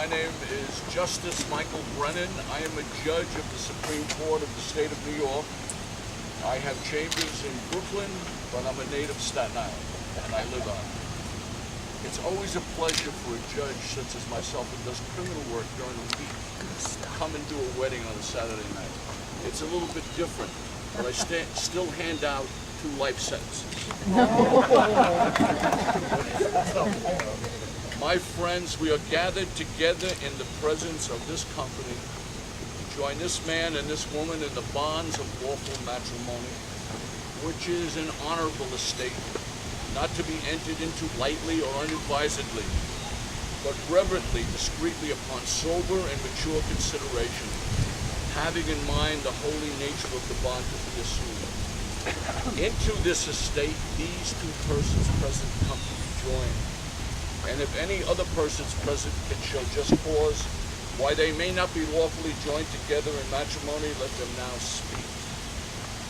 My name is Justice Michael Brennan. I am a judge of the Supreme Court of the state of New York. I have chambers in Brooklyn, but I'm a native Staten Island, and I live on it. It's always a pleasure for a judge such as myself who does criminal work during the week to come and do a wedding on a Saturday night. It's a little bit different, but I still hand out 2 life sentences. My friends, we are gathered together in the presence of this company to join this man and this woman in the bonds of lawful matrimony, which is an honorable estate, not to be entered into lightly or unadvisedly, but reverently, discreetly upon sober and mature consideration, having in mind the holy nature of the bond to be assumed. Into this estate, these 2 persons present come to be joined. And if any other persons present can show just cause why they may not be lawfully joined together in matrimony, let them now speak.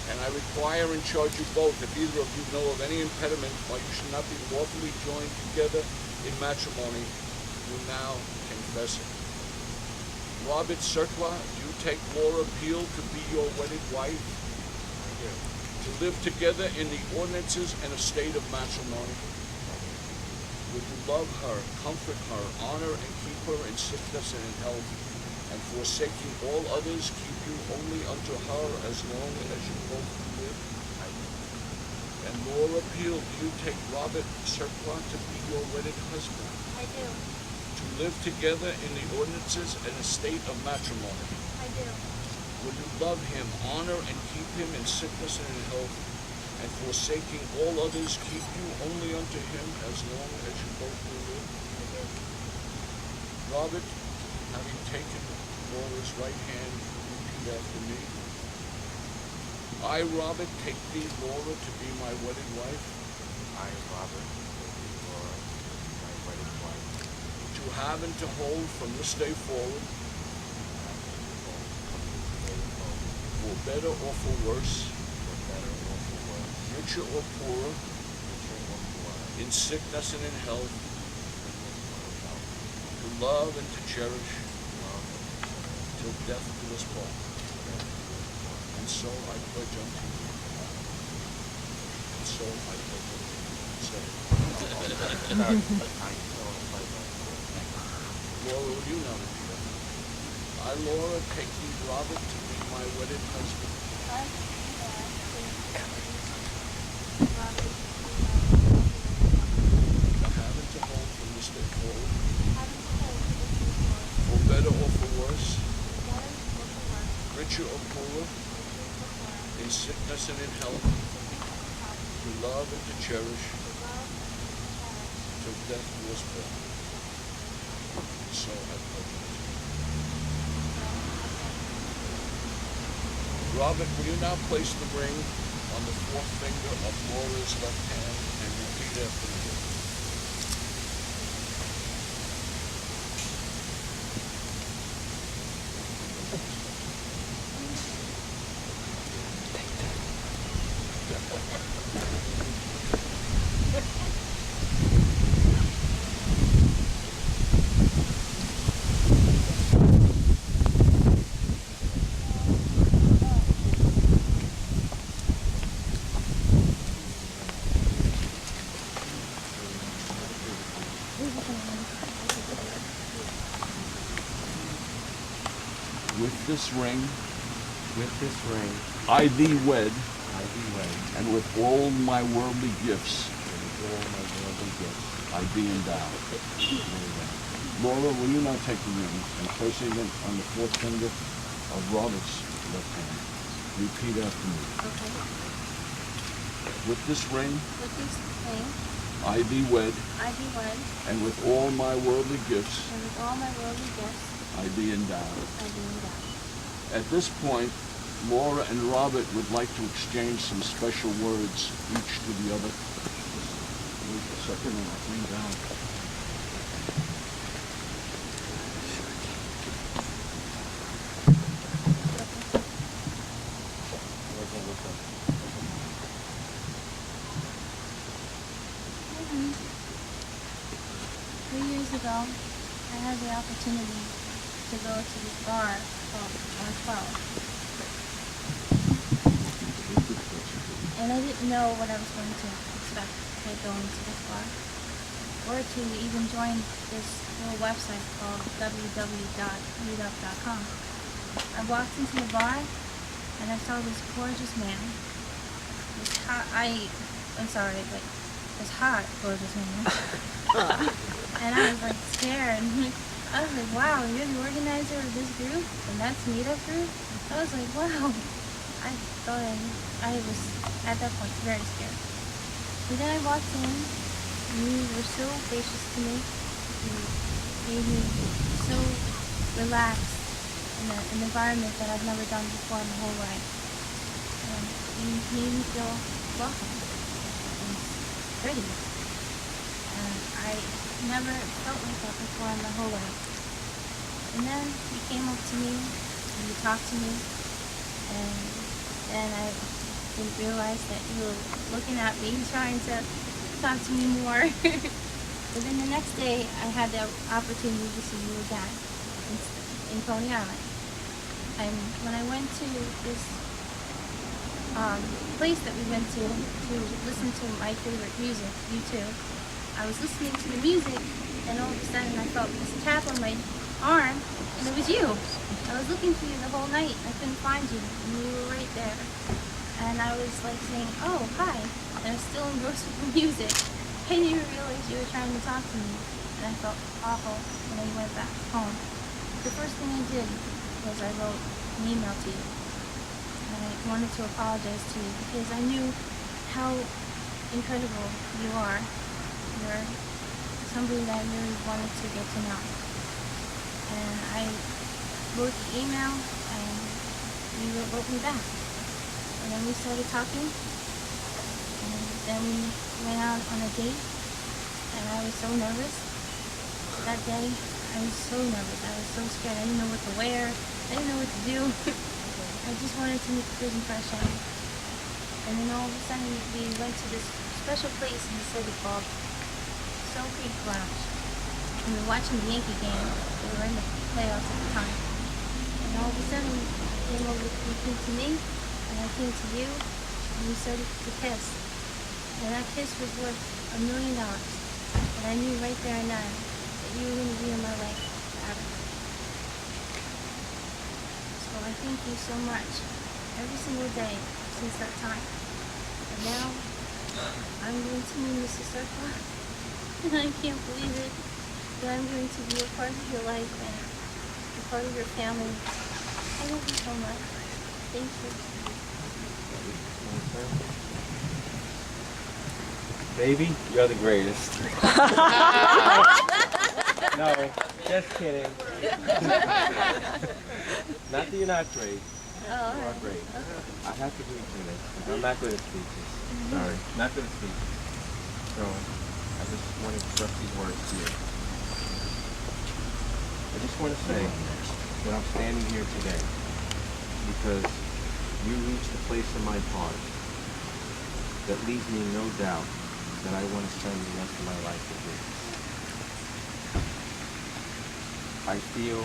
And I require and charge you both, if either of you know of any impediment why you should not be lawfully joined together in matrimony, you now confess it. Robert Circla, do you take Laura Peel to be your wedded wife? I do. To live together in the ordinances and estate of matrimony? Would you love her, comfort her, honor and keep her in sickness and in health, and forsaking all others, keep you only unto her as long as you both live? I do. And Laura Peel, do you take Robert Circla to be your wedded husband? I do. To live together in the ordinances and estate of matrimony? I do. Will you love him, honor and keep him in sickness and in health, and forsaking all others, keep you only unto him as long as you both will live? I do. Robert, having taken Laura's right hand, repeat after me. I, Robert, take thee, Laura, to be my wedded wife. I, Robert, take thee, Laura, to be my wedded wife. To have and to hold from this day forward, for better or for worse, richer or poorer, in sickness and in health, to love and to cherish, till death do us part. And so I pledge unto you. And so I pledge unto you. Say it. Laura, will you now repeat after me? I, Laura, take thee, Robert, to be my wedded husband. Having to hold from this day forward, for better or for worse, richer or poorer, in sickness and in health, to love and to cherish, till death do us part. So I pledge unto you. Robert, will you now place the ring on the 4th finger of Laura's left hand and repeat after me? With this ring, I thee wed, and with all my worldly gifts, I thee endow. Laura, will you now take the ring and placing it on the 4th finger of Robert's left hand, repeat after me. Okay. With this ring, I I thee wed, and with all my worldly gifts, I thee endow. At this point, Laura and Robert would like to exchange some special words, each to the other. Wait a second, and I'll bring down. ago, I had had the opportunity to go to this bar called on 12. And I didn't know what I was going to expect by going to this bar, or to even join this little website called www.meetup.com. I walked into the bar and I saw this gorgeous man. This hot, I'm sorry, but this hot, gorgeous man. And I was like scared. I was like, wow, you're the organizer of this group? And that's Meetup group? I was like, wow. I thought I was, at that point, very scared. But then I walked in, and you were so gracious to me. You made me so relaxed in an environment that I've never done before in my whole life. And you made me feel welcome and pretty. And I never felt like that before in my whole life. And then you came up to me and you talked to me, and then I didn't realize that you were looking at me trying to talk to me more. But then the next day I had the opportunity to see you again in Coney Island. And when I went to this place that we went to listen to my favorite music, U2, I was listening to the music, and all of a sudden I felt this tap on my arm, and it was you. I was looking for you the whole night. I couldn't find you, and you were right there. And I was like saying, oh, hi. And I was still engrossed with the music. I didn't even realize you were trying to talk to me. And I felt awful when I went back home. The first thing I did was I wrote an email to you. And I wanted to apologize to you because I knew how incredible you are. You're somebody that I really wanted to get to know. And I wrote the email, and you wrote me back. And then we started talking, and then we went out on a date, and I was so nervous. That day, I was so nervous. I was so scared. I didn't know what to wear. I didn't know what to do. I just wanted to make a good impression. And then all of a sudden, we went to this special place in the city called Stone Creek Lounge. And we were watching the Yankee game. They were in the playoffs at the time. And all of a sudden, you came to me, and I came to you, and we started to kiss. And that kiss was worth $1 million. And I knew right there and then that you were going to be in my life forever. So I thank you so much every single day since that time. And now I'm going to meet Mr. Circle, and I can't believe it, that I'm going to be a part of your life and a part of your family. I love you so much. Thank you. Baby, you're the greatest. No, just kidding. Not that you're not great. You are great. I have to do this. I'm not good at speeches. Sorry. Not good at speeches. So, I just want to express these words to you. I just want to say that I'm standing here today because you reached a place in my heart that leaves me in no doubt that I want to spend the rest of my life with you. I feel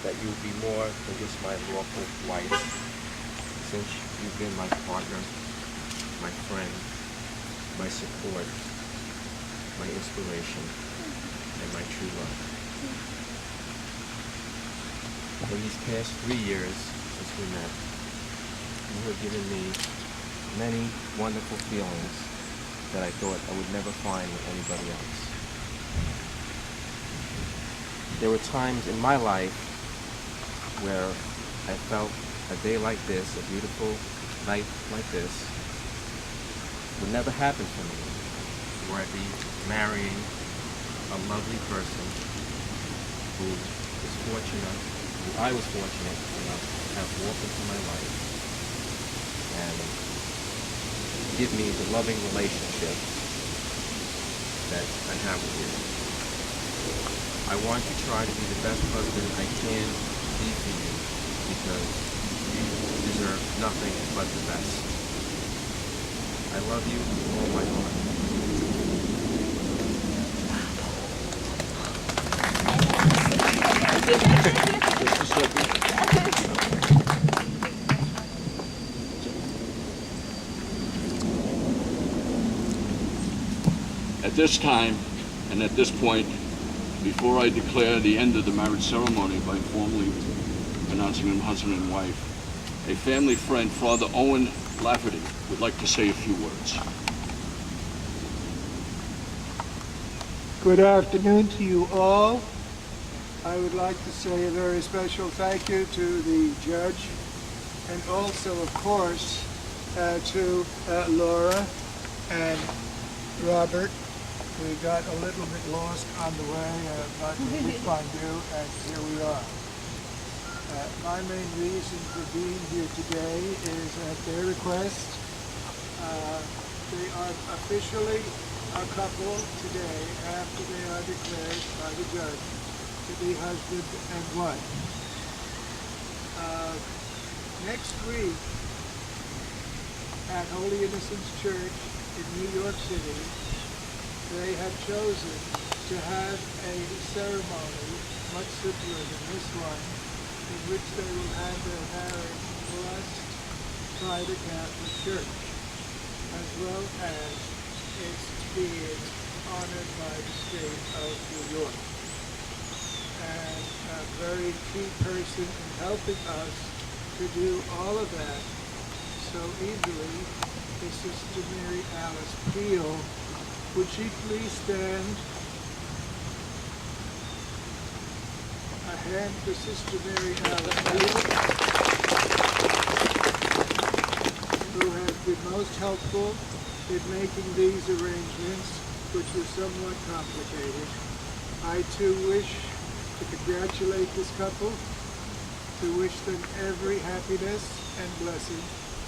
that you'll be more than just my lawful wife, since you've been my partner, my friend, my support, my inspiration, and my true love. In these past 3 years since we met, you have given me many wonderful feelings that I thought I would never find with anybody else. There were times in my life where I felt a day like this, a beautiful night like this, would never happen for me, where I'd be marrying a lovely person who I was fortunate enough to have walk into my life and give me the loving relationship that I have with you. I want to try to be the best husband I can be for you because you deserve nothing but the best. I love you with all my heart. Just a second. At this time, and at this point, before I declare the end of the marriage ceremony by formally announcing them husband and wife, a family friend, Father Owen Lafferty, would like to say a few words. Good afternoon to you all. I would like to say a very special thank you to the judge and also, of course, to Laura and Robert. We got a little bit lost on the way, but we did find you, and here we are. My main reason for being here today is at their request. They are officially a couple today after they are declared by the judge to be husband and wife. Next week at Holy Innocents Church in New York City, they have chosen to have a ceremony much simpler than this one, in which they will have their marriage blessed by the Catholic Church, as well as its being honored by the state of New York. And a very key person in helping us to do all of that so easily is Sister Mary Alice Peel. Would she please stand? A hand for Sister Mary Alice Peel, who has been most helpful in making these arrangements, which were somewhat complicated. I too wish to congratulate this couple, to wish them every happiness and blessing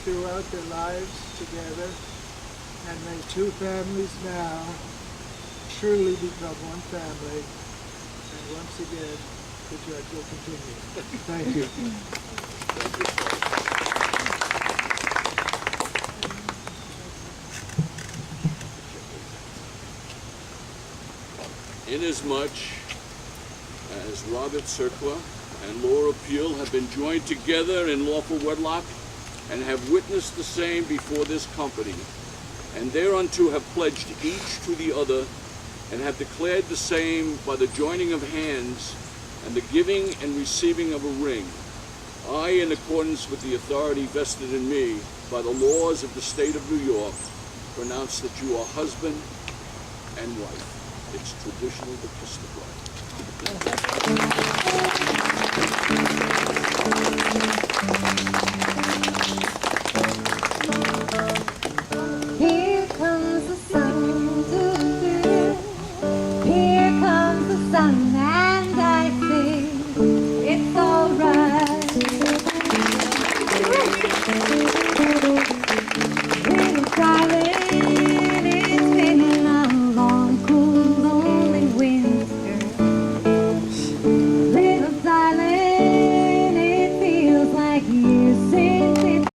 throughout their lives together, and may two families now truly become one family. And once again, the judge will continue. Thank you. Inasmuch as Robert Circla and Laura Peel have been joined together in lawful wedlock and have witnessed the same before this company, and thereunto have pledged each to the other, and have declared the same by the joining of hands and the giving and receiving of a ring, I, in accordance with the authority vested in me by the laws of the state of New York, pronounce that you are husband and wife. It's traditional to kiss the bride.